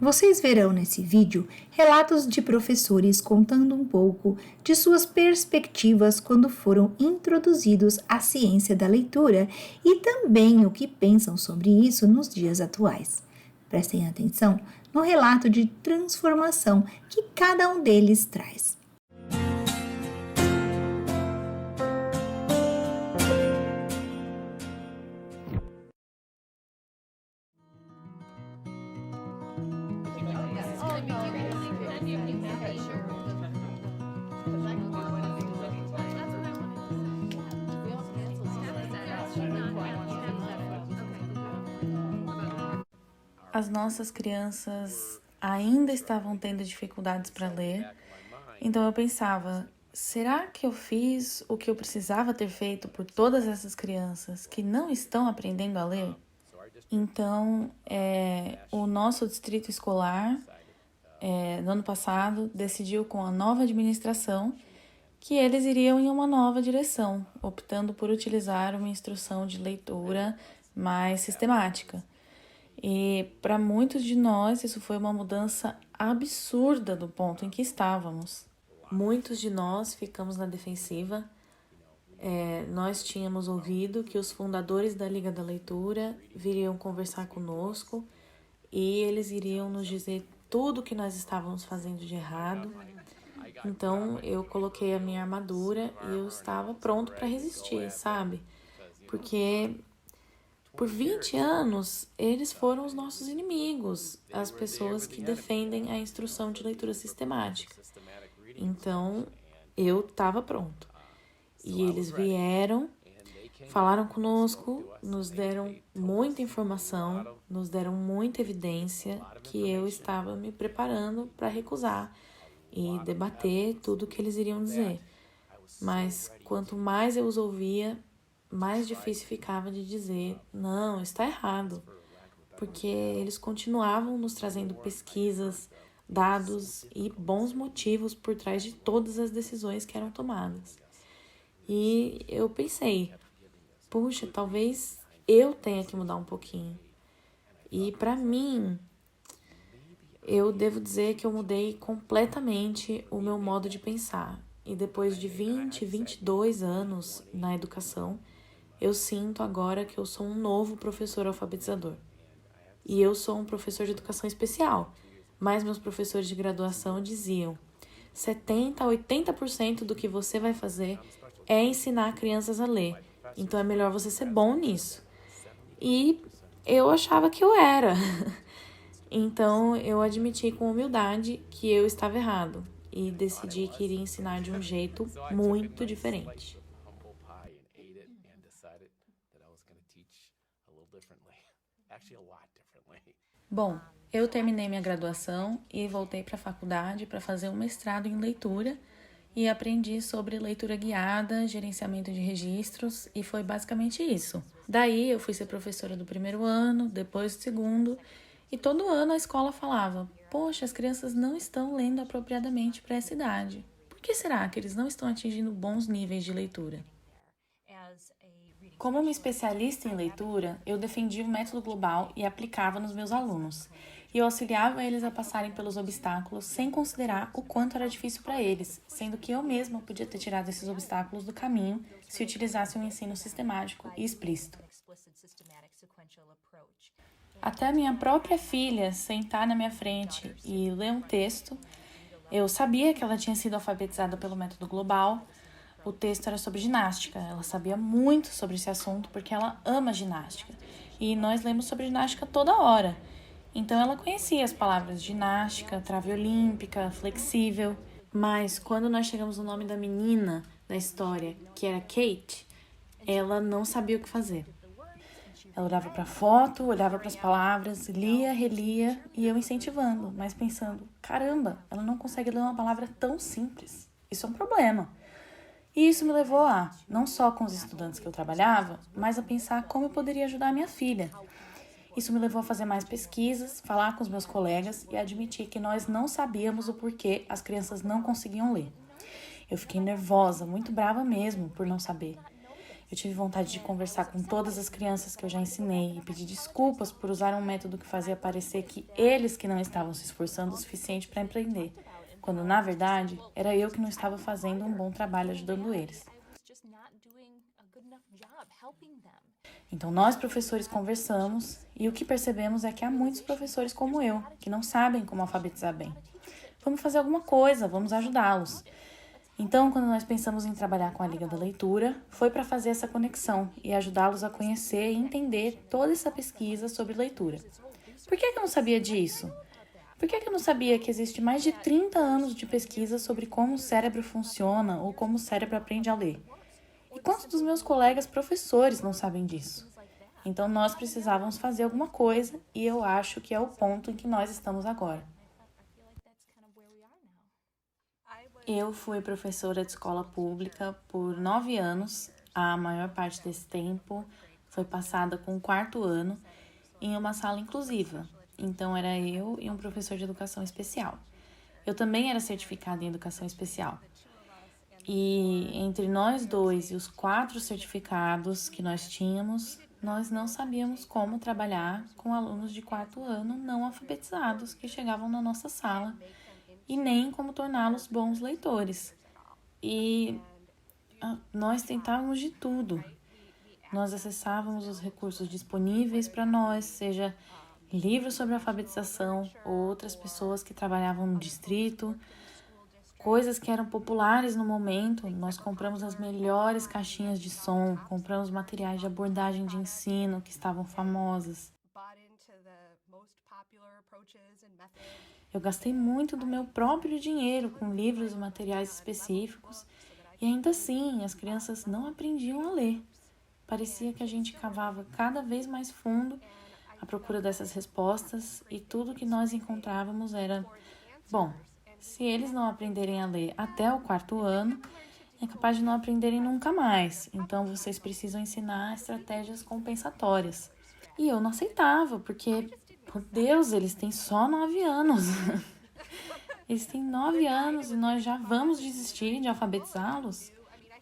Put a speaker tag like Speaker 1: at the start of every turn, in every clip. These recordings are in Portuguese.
Speaker 1: Vocês verão nesse vídeo relatos de professores contando um pouco de suas perspectivas quando foram introduzidos à ciência da leitura e também o que pensam sobre isso nos dias atuais. Prestem atenção no relato de transformação que cada um deles traz.
Speaker 2: As nossas crianças ainda estavam tendo dificuldades para ler, então eu pensava, será que eu fiz o que eu precisava ter feito por todas essas crianças que não estão aprendendo a ler? Então, o nosso distrito escolar, no ano passado, decidiu com a nova administração que eles iriam em uma nova direção, optando por utilizar uma instrução de leitura mais sistemática. E para muitos de nós isso foi uma mudança absurda do ponto em que estávamos. Muitos de nós ficamos na defensiva. Nós tínhamos ouvido que os fundadores da Liga da Leitura viriam conversar conosco e eles iriam nos dizer tudo o que nós estávamos fazendo de errado. Então eu coloquei a minha armadura e eu estava pronto para resistir, sabe? Porque por 20 anos, eles foram os nossos inimigos, as pessoas que defendem a instrução de leitura sistemática. Então, eu estava pronto. E eles vieram, falaram conosco, nos deram muita informação, nos deram muita evidência que eu estava me preparando para recusar e debater tudo o que eles iriam dizer. Mas quanto mais eu os ouvia, mais difícil ficava de dizer, não, está errado, porque eles continuavam nos trazendo pesquisas, dados e bons motivos por trás de todas as decisões que eram tomadas. E eu pensei, puxa, talvez eu tenha que mudar um pouquinho. E para mim, eu devo dizer que eu mudei completamente o meu modo de pensar. E depois de 22 anos na educação, eu sinto agora que eu sou um novo professor alfabetizador. E eu sou um professor de educação especial, mas meus professores de graduação diziam 70% a 80% do que você vai fazer é ensinar crianças a ler. Então é melhor você ser bom nisso. E eu achava que eu era. Então eu admiti com humildade que eu estava errado e decidi que iria ensinar de um jeito muito diferente. Bom, eu terminei minha graduação e voltei para a faculdade para fazer um mestrado em leitura e aprendi sobre leitura guiada, gerenciamento de registros e foi basicamente isso. Daí eu fui ser professora do primeiro ano, depois do segundo e todo ano a escola falava, poxa, as crianças não estão lendo apropriadamente para essa idade. Por que será que eles não estão atingindo bons níveis de leitura? Como uma especialista em leitura, eu defendia o método global e aplicava nos meus alunos. E eu auxiliava eles a passarem pelos obstáculos sem considerar o quanto era difícil para eles, sendo que eu mesma podia ter tirado esses obstáculos do caminho se utilizasse um ensino sistemático e explícito. Até a minha própria filha sentar na minha frente e ler um texto, eu sabia que ela tinha sido alfabetizada pelo método global. O texto era sobre ginástica, ela sabia muito sobre esse assunto porque ela ama ginástica. E nós lemos sobre ginástica toda hora. Então ela conhecia as palavras ginástica, trave olímpica, flexível. Mas quando nós chegamos no nome da menina da história, que era Kate, ela não sabia o que fazer. Ela olhava para a foto, olhava para as palavras, lia, relia e eu incentivando, mas pensando, caramba, ela não consegue ler uma palavra tão simples. Isso é um problema. E isso me levou a, não só com os estudantes que eu trabalhava, mas a pensar como eu poderia ajudar a minha filha. Isso me levou a fazer mais pesquisas, falar com os meus colegas e admitir que nós não sabíamos o porquê as crianças não conseguiam ler. Eu fiquei nervosa, muito brava mesmo por não saber. Eu tive vontade de conversar com todas as crianças que eu já ensinei e pedir desculpas por usar um método que fazia parecer que eles que não estavam se esforçando o suficiente para aprender, quando, na verdade, era eu que não estava fazendo um bom trabalho ajudando eles. Então, nós professores conversamos e o que percebemos é que há muitos professores como eu, que não sabem como alfabetizar bem. Vamos fazer alguma coisa, vamos ajudá-los. Então, quando nós pensamos em trabalhar com a Liga da Leitura, foi para fazer essa conexão e ajudá-los a conhecer e entender toda essa pesquisa sobre leitura. Por que eu não sabia disso? Por que eu não sabia que existe mais de 30 anos de pesquisa sobre como o cérebro funciona ou como o cérebro aprende a ler? E quantos dos meus colegas professores não sabem disso? Então, nós precisávamos fazer alguma coisa e eu acho que é o ponto em que nós estamos agora. Eu fui professora de escola pública por 9 anos. A maior parte desse tempo foi passada com o 4º ano em uma sala inclusiva. Então, era eu e um professor de educação especial. Eu também era certificada em educação especial. E entre nós dois e os 4 certificados que nós tínhamos, nós não sabíamos como trabalhar com alunos de 4º ano não alfabetizados que chegavam na nossa sala e nem como torná-los bons leitores. E nós tentávamos de tudo. Nós acessávamos os recursos disponíveis para nós, seja livros sobre alfabetização ou outras pessoas que trabalhavam no distrito, coisas que eram populares no momento. Nós compramos as melhores caixinhas de som, compramos materiais de abordagem de ensino que estavam famosas. Eu gastei muito do meu próprio dinheiro com livros e materiais específicos e ainda assim as crianças não aprendiam a ler. Parecia que a gente cavava cada vez mais fundo à procura dessas respostas e tudo que nós encontrávamos era: bom, se eles não aprenderem a ler até o 4º ano, é capaz de não aprenderem nunca mais. Então, vocês precisam ensinar estratégias compensatórias. E eu não aceitava, porque, por Deus, eles têm só 9 anos. Eles têm 9 anos e nós já vamos desistir de alfabetizá-los?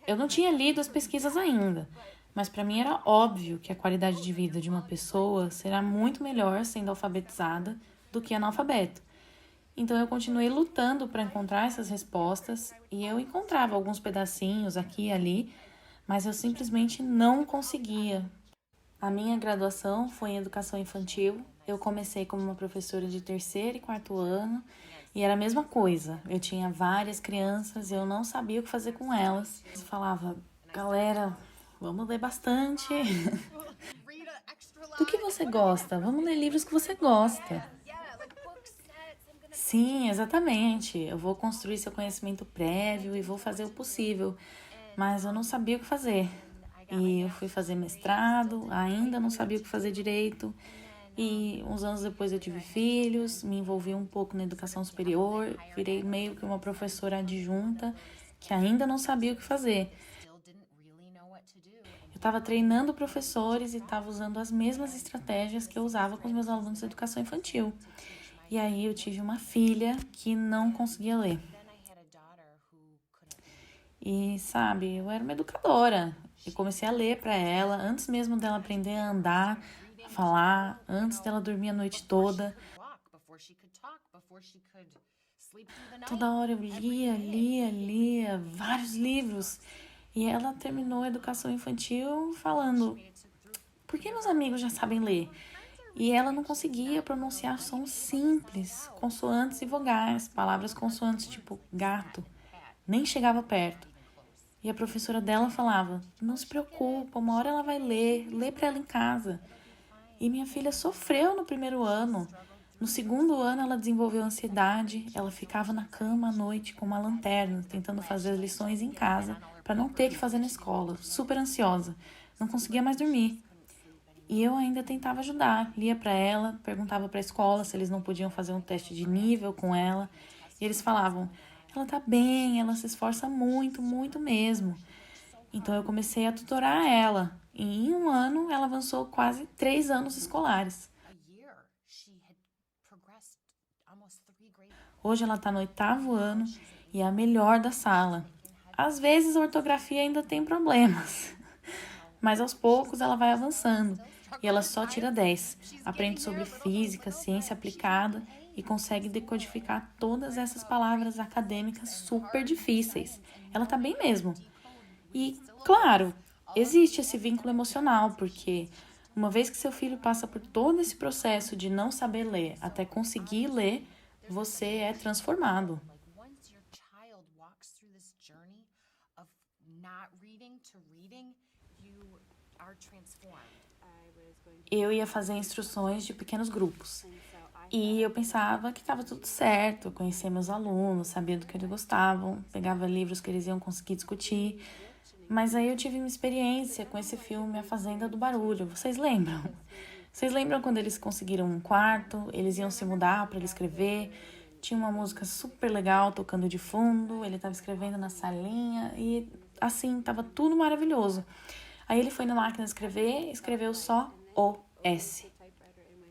Speaker 2: Eu não tinha lido as pesquisas ainda, mas para mim era óbvio que a qualidade de vida de uma pessoa será muito melhor sendo alfabetizada do que analfabeto. Então, eu continuei lutando para encontrar essas respostas e eu encontrava alguns pedacinhos aqui e ali, mas eu simplesmente não conseguia. A minha graduação foi em educação infantil. Eu comecei como uma professora de 3º e 4º ano e era a mesma coisa. Eu tinha várias crianças e eu não sabia o que fazer com elas. Eu falava: galera, vamos ler bastante. Do que você gosta? Vamos ler livros que você gosta. Sim, exatamente. Eu vou construir seu conhecimento prévio e vou fazer o possível, mas eu não sabia o que fazer. E eu fui fazer mestrado, ainda não sabia o que fazer direito. E uns anos depois eu tive filhos, me envolvi um pouco na educação superior, virei meio que uma professora adjunta que ainda não sabia o que fazer. Eu estava treinando professores e estava usando as mesmas estratégias que eu usava com os meus alunos de educação infantil. E aí eu tive uma filha que não conseguia ler. E, sabe, eu era uma educadora. Eu comecei a ler para ela, antes mesmo dela aprender a andar, a falar, antes dela dormir a noite toda. Toda hora eu lia vários livros. E ela terminou a educação infantil falando: por que meus amigos já sabem ler? E ela não conseguia pronunciar sons simples, consoantes e vogais, palavras consoantes tipo gato. Nem chegava perto. E a professora dela falava: não se preocupa, uma hora ela vai ler, lê para ela em casa. E minha filha sofreu no 1º ano. No 2º ano ela desenvolveu ansiedade, ela ficava na cama à noite com uma lanterna, tentando fazer as lições em casa para não ter que fazer na escola, super ansiosa. Não conseguia mais dormir. E eu ainda tentava ajudar, lia para ela, perguntava para a escola se eles não podiam fazer um teste de nível com ela. E eles falavam: ela tá bem, ela se esforça muito, muito mesmo. Então eu comecei a tutorar ela. E em 1 ano ela avançou quase 3 anos escolares. Hoje ela está no 8º ano e é a melhor da sala. Às vezes a ortografia ainda tem problemas, Mas aos poucos ela vai avançando e ela só tira 10. Aprende sobre física, ciência aplicada e consegue decodificar todas essas palavras acadêmicas super difíceis. Ela tá bem mesmo. E, claro, existe esse vínculo emocional, porque uma vez que seu filho passa por todo esse processo de não saber ler até conseguir ler, você é transformado. Eu ia fazer instruções de pequenos grupos. E eu pensava que estava tudo certo, eu conhecia meus alunos, sabia do que eles gostavam, pegava livros que eles iam conseguir discutir. Mas aí eu tive uma experiência com esse filme A Fazenda do Barulho. Vocês lembram? Vocês lembram quando eles conseguiram um quarto, eles iam se mudar para ele escrever? Tinha uma música super legal tocando de fundo, ele estava escrevendo na salinha e assim, estava tudo maravilhoso. Aí ele foi na máquina escrever, escreveu só o S.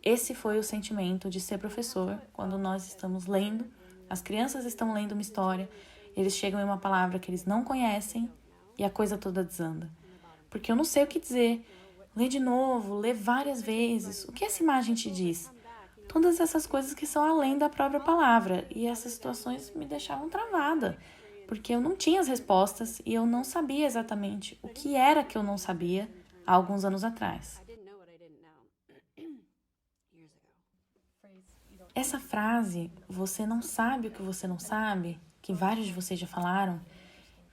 Speaker 2: Esse foi o sentimento de ser professor quando nós estamos lendo, as crianças estão lendo uma história, eles chegam em uma palavra que eles não conhecem e a coisa toda desanda. Porque eu não sei o que dizer. Lê de novo, lê várias vezes. O que essa imagem te diz? Todas essas coisas que são além da própria palavra. E essas situações me deixavam travada, porque eu não tinha as respostas e eu não sabia exatamente o que era que eu não sabia há alguns anos atrás. Essa frase, você não sabe o que você não sabe, que vários de vocês já falaram,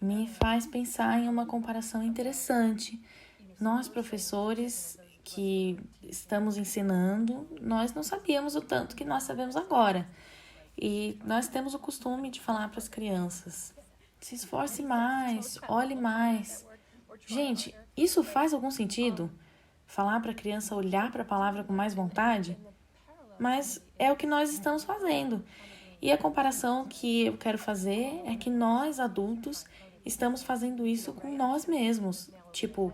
Speaker 2: me faz pensar em uma comparação interessante. Nós, professores que estamos ensinando, nós não sabíamos o tanto que nós sabemos agora. E nós temos o costume de falar para as crianças: se esforce mais, olhe mais. Gente, isso faz algum sentido? Falar para a criança olhar para a palavra com mais vontade? Mas é o que nós estamos fazendo. E a comparação que eu quero fazer é que nós, adultos, estamos fazendo isso com nós mesmos. Tipo,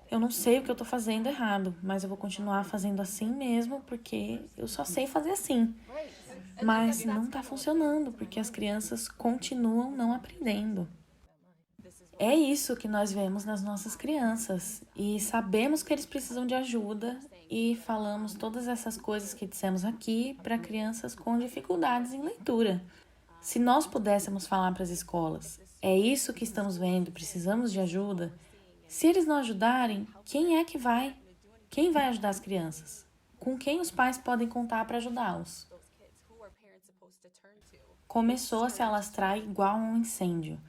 Speaker 2: eu não sei o que eu tô fazendo errado, mas eu vou continuar fazendo assim mesmo porque eu só sei fazer assim. Mas não tá funcionando porque as crianças continuam não aprendendo. É isso que nós vemos nas nossas crianças e sabemos que eles precisam de ajuda e falamos todas essas coisas que dissemos aqui para crianças com dificuldades em leitura. Se nós pudéssemos falar para as escolas, é isso que estamos vendo, precisamos de ajuda. Se eles não ajudarem, quem é que vai? Quem vai ajudar as crianças? Com quem os pais podem contar para ajudá-los? Começou a se alastrar igual um incêndio.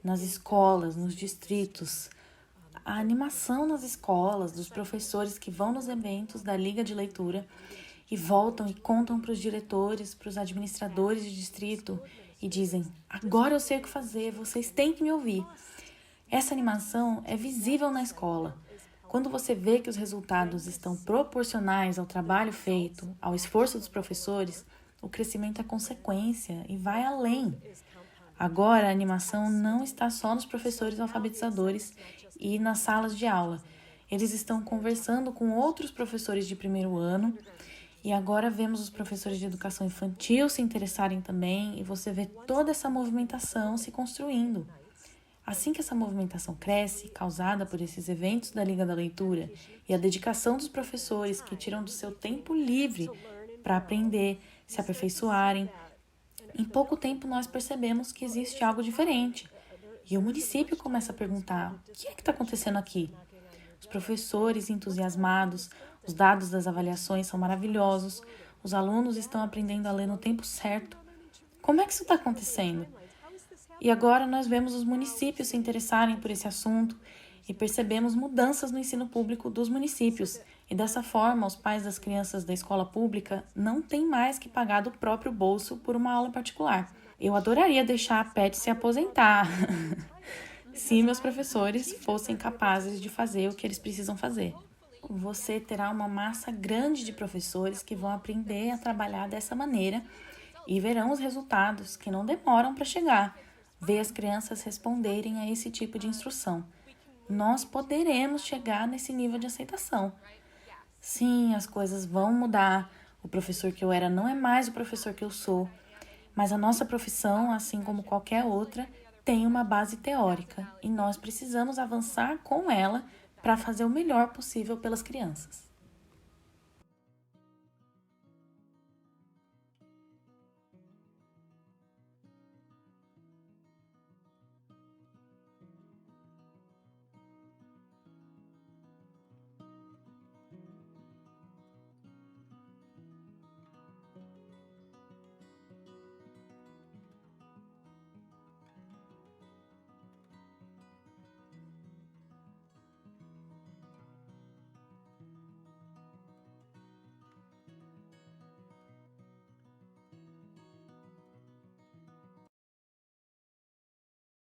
Speaker 2: Nas escolas, nos distritos. A animação nas escolas, dos professores que vão nos eventos da Liga de Leitura e voltam e contam para os diretores, para os administradores de distrito e dizem: agora eu sei o que fazer, vocês têm que me ouvir. Essa animação é visível na escola. Quando você vê que os resultados estão proporcionais ao trabalho feito, ao esforço dos professores, o crescimento é consequência e vai além. Agora, a animação não está só nos professores alfabetizadores e nas salas de aula. Eles estão conversando com outros professores de primeiro ano e agora vemos os professores de educação infantil se interessarem também e você vê toda essa movimentação se construindo. Assim que essa movimentação cresce, causada por esses eventos da Liga da Leitura e a dedicação dos professores que tiram do seu tempo livre para aprender, se aperfeiçoarem, em pouco tempo nós percebemos que existe algo diferente. E o município começa a perguntar: o que é que está acontecendo aqui? Os professores entusiasmados, os dados das avaliações são maravilhosos, os alunos estão aprendendo a ler no tempo certo. Como é que isso está acontecendo? E agora nós vemos os municípios se interessarem por esse assunto e percebemos mudanças no ensino público dos municípios. E dessa forma, os pais das crianças da escola pública não têm mais que pagar do próprio bolso por uma aula particular. Eu adoraria deixar a Pet se aposentar, se meus professores fossem capazes de fazer o que eles precisam fazer. Você terá uma massa grande de professores que vão aprender a trabalhar dessa maneira e verão os resultados que não demoram para chegar, ver as crianças responderem a esse tipo de instrução. Nós poderemos chegar nesse nível de aceitação. Sim, as coisas vão mudar. O professor que eu era não é mais o professor que eu sou. Mas a nossa profissão, assim como qualquer outra, tem uma base teórica e nós precisamos avançar com ela para fazer o melhor possível pelas crianças.